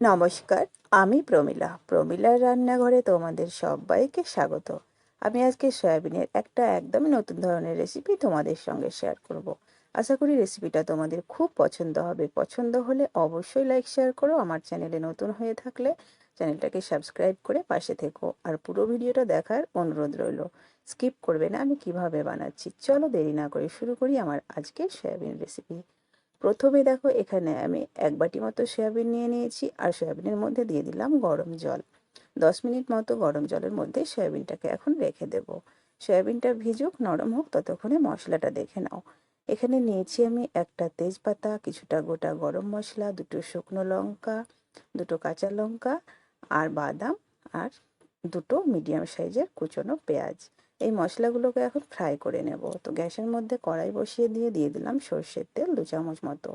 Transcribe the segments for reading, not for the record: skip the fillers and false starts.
নমস্কার, আমি প্রমীলার রান্নাঘরে তোমাদের সবাইকে স্বাগত। আমি আজকে সয়াবিনের একটা একদমই নতুন ধরনের রেসিপি তোমাদের সঙ্গে শেয়ার করব। আশা করি রেসিপিটা তোমাদের খুব পছন্দ হবে। পছন্দ হলে অবশ্যই লাইক শেয়ার করো। আমার চ্যানেলে নতুন হয়ে থাকলে চ্যানেলটাকে সাবস্ক্রাইব করে পাশে থেকো, আর পুরো ভিডিওটা দেখার অনুরোধ রইল। স্কিপ করবে না আমি কিভাবে বানাচ্ছি। চলো দেরি না করে শুরু করি আমার আজকের সয়াবিন রেসিপি। প্রথমে দেখো, এখানে আমি এক বাটি মতো সয়াবিন নিয়ে নিয়েছি, আর সয়াবিনের মধ্যে দিয়ে দিলাম গরম জল। 10 মিনিট মতো গরম জলের মধ্যে সয়াবিনটাকে এখন রেখে দেব। সয়াবিনটা ভিজুক, নরম হোক, ততক্ষণে মশলাটা দেখে নাও। এখানে নিয়েছি আমি একটা তেজপাতা, কিছুটা গোটা গরম মশলা, দুটো শুকনো লঙ্কা, দুটো কাঁচা লঙ্কা, আর বাদাম, আর দুটো মিডিয়াম সাইজের কুচনো পেঁয়াজ। এই মশলাগুলোকে এখন ফ্রাই করে নেব। তো গ্যাসের মধ্যে কড়াই বসিয়ে দিয়ে দিলাম সর্ষের তেল 2 চামচ মতো।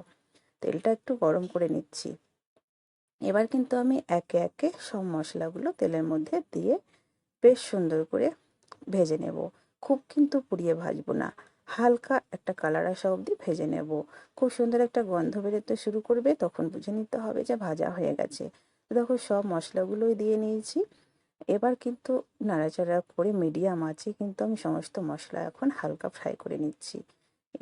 তেলটা একটু গরম করে নিচ্ছি। এবার কিন্তু আমি একে একে সব মশলাগুলো তেলের মধ্যে দিয়ে বেশ সুন্দর করে ভেজে নেব। খুব কিন্তু পুড়িয়ে ভাজবো না, হালকা একটা কালার আসা অবধি ভেজে নেব। খুব সুন্দর একটা গন্ধ বেরোতে শুরু করবে, তখন বুঝে নিতে হবে যে ভাজা হয়ে গেছে। দেখো, সব মশলাগুলোই দিয়ে নিয়েছি। এবার কিন্তু নাড়াচাড়া করে মিডিয়াম আঁচে কিন্তু আমি সমস্ত মশলা এখন হালকা ফ্রাই করে নিচ্ছি।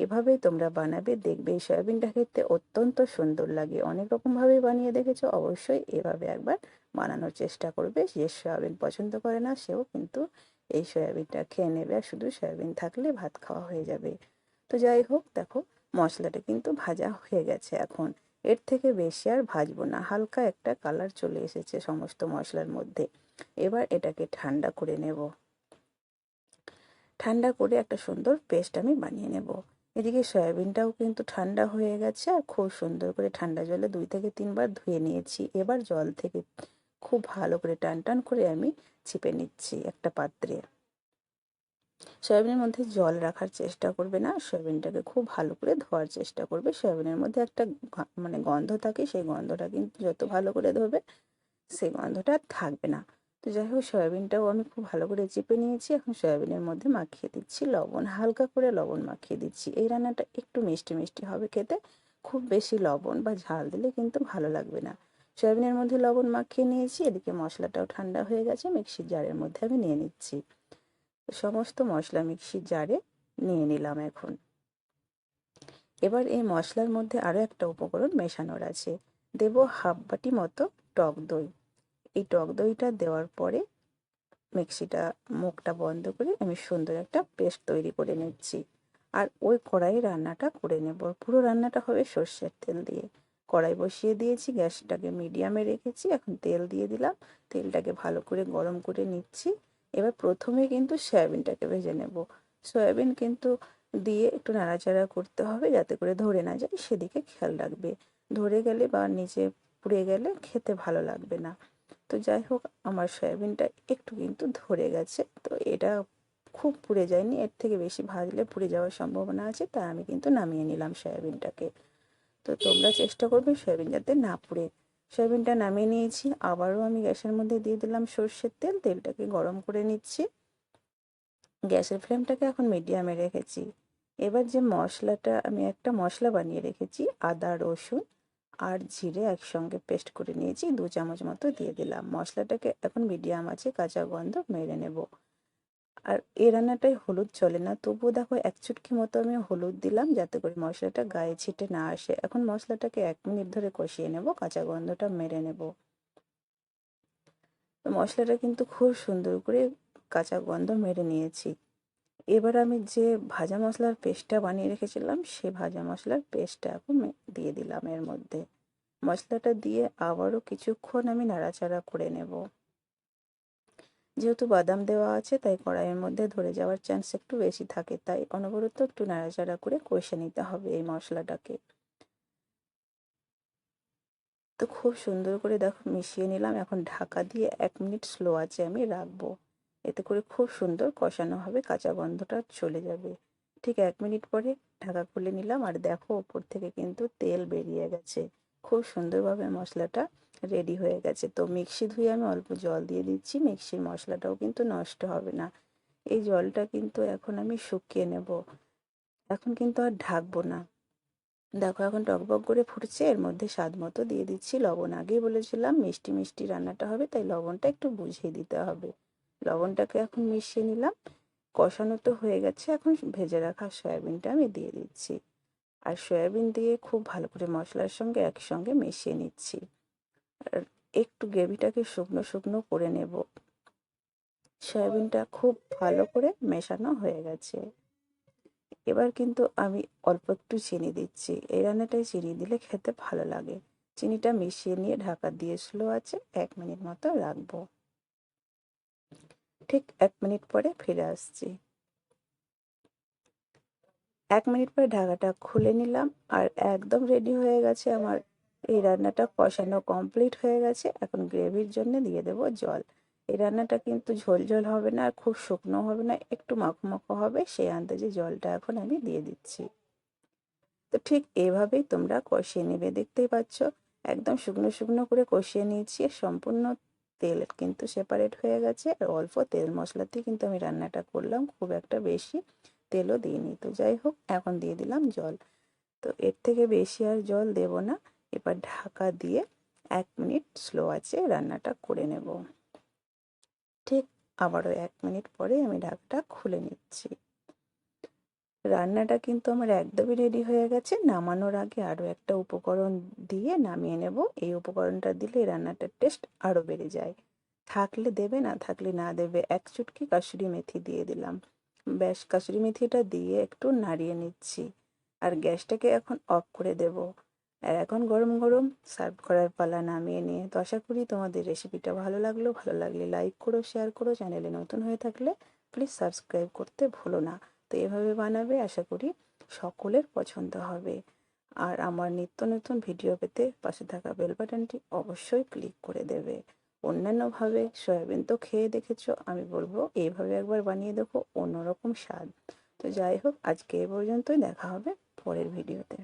এভাবেই তোমরা বানাবে, দেখবে এই সয়াবিনটা খেতে অত্যন্ত সুন্দর লাগে। অনেক রকমভাবে বানিয়ে দেখেছো, অবশ্যই এভাবে একবার বানানোর চেষ্টা করবে। যে সয়াবিন পছন্দ করে না সেও কিন্তু এই সয়াবিনটা খেয়ে নেবে, আর শুধু সয়াবিন থাকলে ভাত খাওয়া হয়ে যাবে। তো যাই হোক, দেখো মশলাটা কিন্তু ভাজা হয়ে গেছে। এখন এর থেকে বেশি আর ভাজবো না, হালকা একটা কালার চলে এসেছে সমস্ত মশলার মধ্যে। এবার এটাকে ঠান্ডা করে নেব। ঠান্ডা করে একটা সুন্দর পেস্ট আমি বানিয়ে নেব। এদিকে সয়াবিনটাও কিন্তু ঠান্ডা হয়ে গেছে, আর খুব সুন্দর করে ঠান্ডা জলে 2 থেকে 3 বার ধুয়ে নিয়েছি। এবার জল থেকে খুব ভালো করে টান টান করে আমি চিপে নিচ্ছি একটা পাত্রে। সয়াবিনের মধ্যে জল রাখার চেষ্টা করবে না, সয়াবিনটাকে খুব ভালো করে ধোয়ার চেষ্টা করবে। সয়াবিনের মধ্যে একটা গন্ধ থাকে, সেই গন্ধটা কিন্তু যত ভালো করে ধোবে সেই গন্ধটা আর থাকবে না। তো যাই হোক, সয়াবিনটাও আমি খুব ভালো করে চেপে নিয়েছি। এখন সয়াবিনের মধ্যে মাখিয়ে দিচ্ছি লবণ, হালকা করে লবণ মাখিয়ে দিচ্ছি। এই রান্নাটা একটু মিষ্টি মিষ্টি হবে খেতে, খুব বেশি লবণ বা ঝাল দিলে কিন্তু ভালো লাগবে না। সয়াবিনের মধ্যে লবণ মাখিয়ে নিয়েছি। এদিকে মশলাটাও ঠান্ডা হয়ে গেছে, মিক্সির জারের মধ্যে আমি নিয়ে নিচ্ছি। সমস্ত মশলা মিক্সির জারে নিয়ে নিলাম এখন। এবার এই মশলার মধ্যে আরও একটা উপকরণ মেশানোর আছে। দেব হাফ বাটি মতো টক দই। এই টক দইটা দেওয়ার পরে মিক্সিটা মুখটা বন্ধ করে আমি সুন্দর একটা পেস্ট তৈরি করে নিচ্ছি। আর ওই কড়াই রান্নাটা করে নেব। পুরো রান্নাটা হবে সর্ষের তেল দিয়ে। কড়াই বসিয়ে দিয়েছি, গ্যাসটাকে মিডিয়ামে রেখেছি। এখন তেল দিয়ে দিলাম, তেলটাকে ভালো করে গরম করে নিচ্ছি। এবার প্রথমে কিন্তু সয়াবিনটাকে ভেজে নেব। সয়াবিন কিন্তু দিয়ে একটু নাড়াচাড়া করতে হবে যাতে করে ধরে না যায়, সেদিকে খেয়াল রাখবে। ধরে গেলে বা নিচে পুড়ে গেলে খেতে ভালো লাগবে না। তো যাই হোক, আমার সয়াবিনটা একটু কিন্তু ধরে গেছে। তো এটা খুব পুড়ে যায়নি, এর থেকে বেশি ভাজলে পুড়ে যাওয়ার সম্ভাবনা আছে, তাই আমি কিন্তু নামিয়ে নিলাম সয়াবিনটাকে। তো তোমরা চেষ্টা করবে সয়াবিন যাতে না পুড়ে। সয়াবিনটা নামিয়ে নিয়েছি, আবারও আমি গ্যাসের মধ্যে দিয়ে দিলাম সর্ষের তেল। তেলটাকে গরম করে নিচ্ছি। গ্যাসের ফ্লেমটাকে এখন মিডিয়ামে রেখেছি। এবার যে মশলাটা আমি একটা মশলা বানিয়ে রেখেছি, আদা রসুন আর জিরে একসঙ্গে পেস্ট করে নিয়েছি, 2 চামচ মতো দিয়ে দিলাম। মশলাটাকে এখন মিডিয়াম আছে কাঁচা গন্ধ মেরে নেব। আর এই রান্নাটায় হলুদ চলে না, তবুও দেখো 1 চুটকি মতো আমি হলুদ দিলাম যাতে করে মশলাটা গায়ে ছিটে না আসে। এখন মশলাটাকে 1 মিনিট ধরে কষিয়ে নেব, কাঁচা গন্ধটা মেরে নেব। তো মশলাটা কিন্তু খুব সুন্দর করে কাঁচা গন্ধ মেরে নিয়েছি। এবার আমি যে ভাজা মশলার পেস্টটা বানিয়ে রেখেছিলাম, সেই ভাজা মশলার পেস্টটা এখন দিয়ে দিলাম এর মধ্যে। মশলাটা দিয়ে আবারও কিছুক্ষণ আমি নাড়াচাড়া করে নেব। যেহেতু বাদাম দেওয়া আছে তাই কড়াইয়ের মধ্যে ধরে যাওয়ার চান্স একটু বেশি থাকে, তাই অনবরত একটু নাড়াচাড়া করে কষে নিতে হবে এই মশলাটাকে। তো খুব সুন্দর করে দেখো মিশিয়ে নিলাম। এখন ঢাকা দিয়ে 1 মিনিট স্লো আঁচে আমি রাখবো। এতে করে খুব সুন্দর কষানো হবে, কাঁচা গন্ধটা চলে যাবে। ঠিক 1 মিনিট পরে ঢাকা খুলে নিলাম, আর দেখো ওপর থেকে কিন্তু তেল বেরিয়ে গেছে। খুব সুন্দরভাবে মশলাটা রেডি হয়ে গেছে। তো মিক্সি ধুয়ে আমি অল্প জল দিয়ে দিচ্ছি, মিক্সির মশলাটাও কিন্তু নষ্ট হবে না। এই জলটা কিন্তু এখন আমি শুকিয়ে নেব। এখন কিন্তু আর ঢাকবো না, দেখো এখন টকবক করে ফুটছে, এর মধ্যে স্বাদ মতো দিয়ে দিচ্ছি লবণ। আগেই বলেছিলাম মিষ্টি মিষ্টি রান্নাটা হবে, তাই লবণটা একটু বুঝিয়ে দিতে হবে। লবণটাকে এখন মিশিয়ে নিলাম। কষানো তো হয়ে গেছে, এখন ভেজে রাখা সয়াবিনটা আমি দিয়ে দিচ্ছি। আর সয়াবিন দিয়ে খুব ভালো করে মশলার সঙ্গে একসঙ্গে মিশিয়ে নিচ্ছি। আর একটু গ্রেভিটাকে শুকনো শুকনো করে নেব। সয়াবিনটা খুব ভালো করে মেশানো হয়ে গেছে। এবার কিন্তু আমি অল্প একটু চিনি দিচ্ছি। এই রান্নাটায় চিনি দিলে খেতে ভালো লাগে। চিনিটা মিশিয়ে নিয়ে ঢাকা দিয়ে স্লো আছে 1 মিনিট মতো রাখবো। ঠিক 1 মিনিট পরে ফিরে আসছি। 1 মিনিট পরে ঢাকাটা খুলে নিলাম, আর একদম রেডি হয়ে গেছে আমার এই রান্নাটা। কষানো কমপ্লিট হয়ে গেছে। এখন গ্রেভির জন্য দিয়ে দেবো জল। এই রান্নাটা কিন্তু ঝোল ঝোল হবে না, আর খুব শুকনো হবে না, একটু মাখো মাখো হবে, সেই আন্দাজে জলটা এখন আমি দিয়ে দিচ্ছি। তো ঠিক এভাবেই তোমরা কষিয়ে নেবে। দেখতেই পাচ্ছ একদম শুকনো শুকনো করে কষিয়ে নিয়েছি। সম্পূর্ণ তেল কিন্তু সেপারেট হয়ে গেছে, আর অল্প তেল মশলাতেই কিন্তু আমি রান্নাটা করলাম, খুব একটা বেশি তেলও দিইনি। তো যাই হোক, এখন দিয়ে দিলাম জল। তো এর থেকে বেশি আর জল দেব না। এবার ঢাকা দিয়ে 1 মিনিট স্লো আছে রান্নাটা করে নেব। ঠিক আবারও 1 মিনিট পরে আমি ঢাকাটা খুলে নিচ্ছি। রান্নাটা কিন্তু আমার একদমই রেডি হয়ে গেছে। নামানোর আগে আরও একটা উপকরণ দিয়ে নামিয়ে নেব। এই উপকরণটা দিলে এই রান্নাটার টেস্ট আরও বেড়ে যায়। থাকলে দেবে, না থাকলে না দেবে। 1 চুটকি কাসুরি মেথি দিয়ে দিলাম। ব্যাস, কাসুরি মেথিটা দিয়ে একটু নাড়িয়ে নিচ্ছি। আর গ্যাসটাকে এখন অফ করে দেব। আর এখন গরম গরম সার্ভ করার পালা নামিয়ে নিয়ে। তো আশা করি তোমাদের রেসিপিটা ভালো লাগলো। ভালো লাগলে লাইক করো, শেয়ার করো। চ্যানেলে নতুন হয়ে থাকলে প্লিজ সাবস্ক্রাইব করতে ভুলো না। তো এভাবে বানাবে, আশা করি সকলের পছন্দ হবে। আর আমার নিত্য নতুন ভিডিও পেতে পাশে থাকা বেল বাটনটি অবশ্যই ক্লিক করে দেবে। অন্যান্যভাবে সয়াবিন তো খেয়ে দেখেছো, আমি বলবো এইভাবে একবার বানিয়ে দেখো, অন্যরকম স্বাদ। তো যাই হোক, আজকে এ পর্যন্তই। দেখা হবে পরের ভিডিওতে।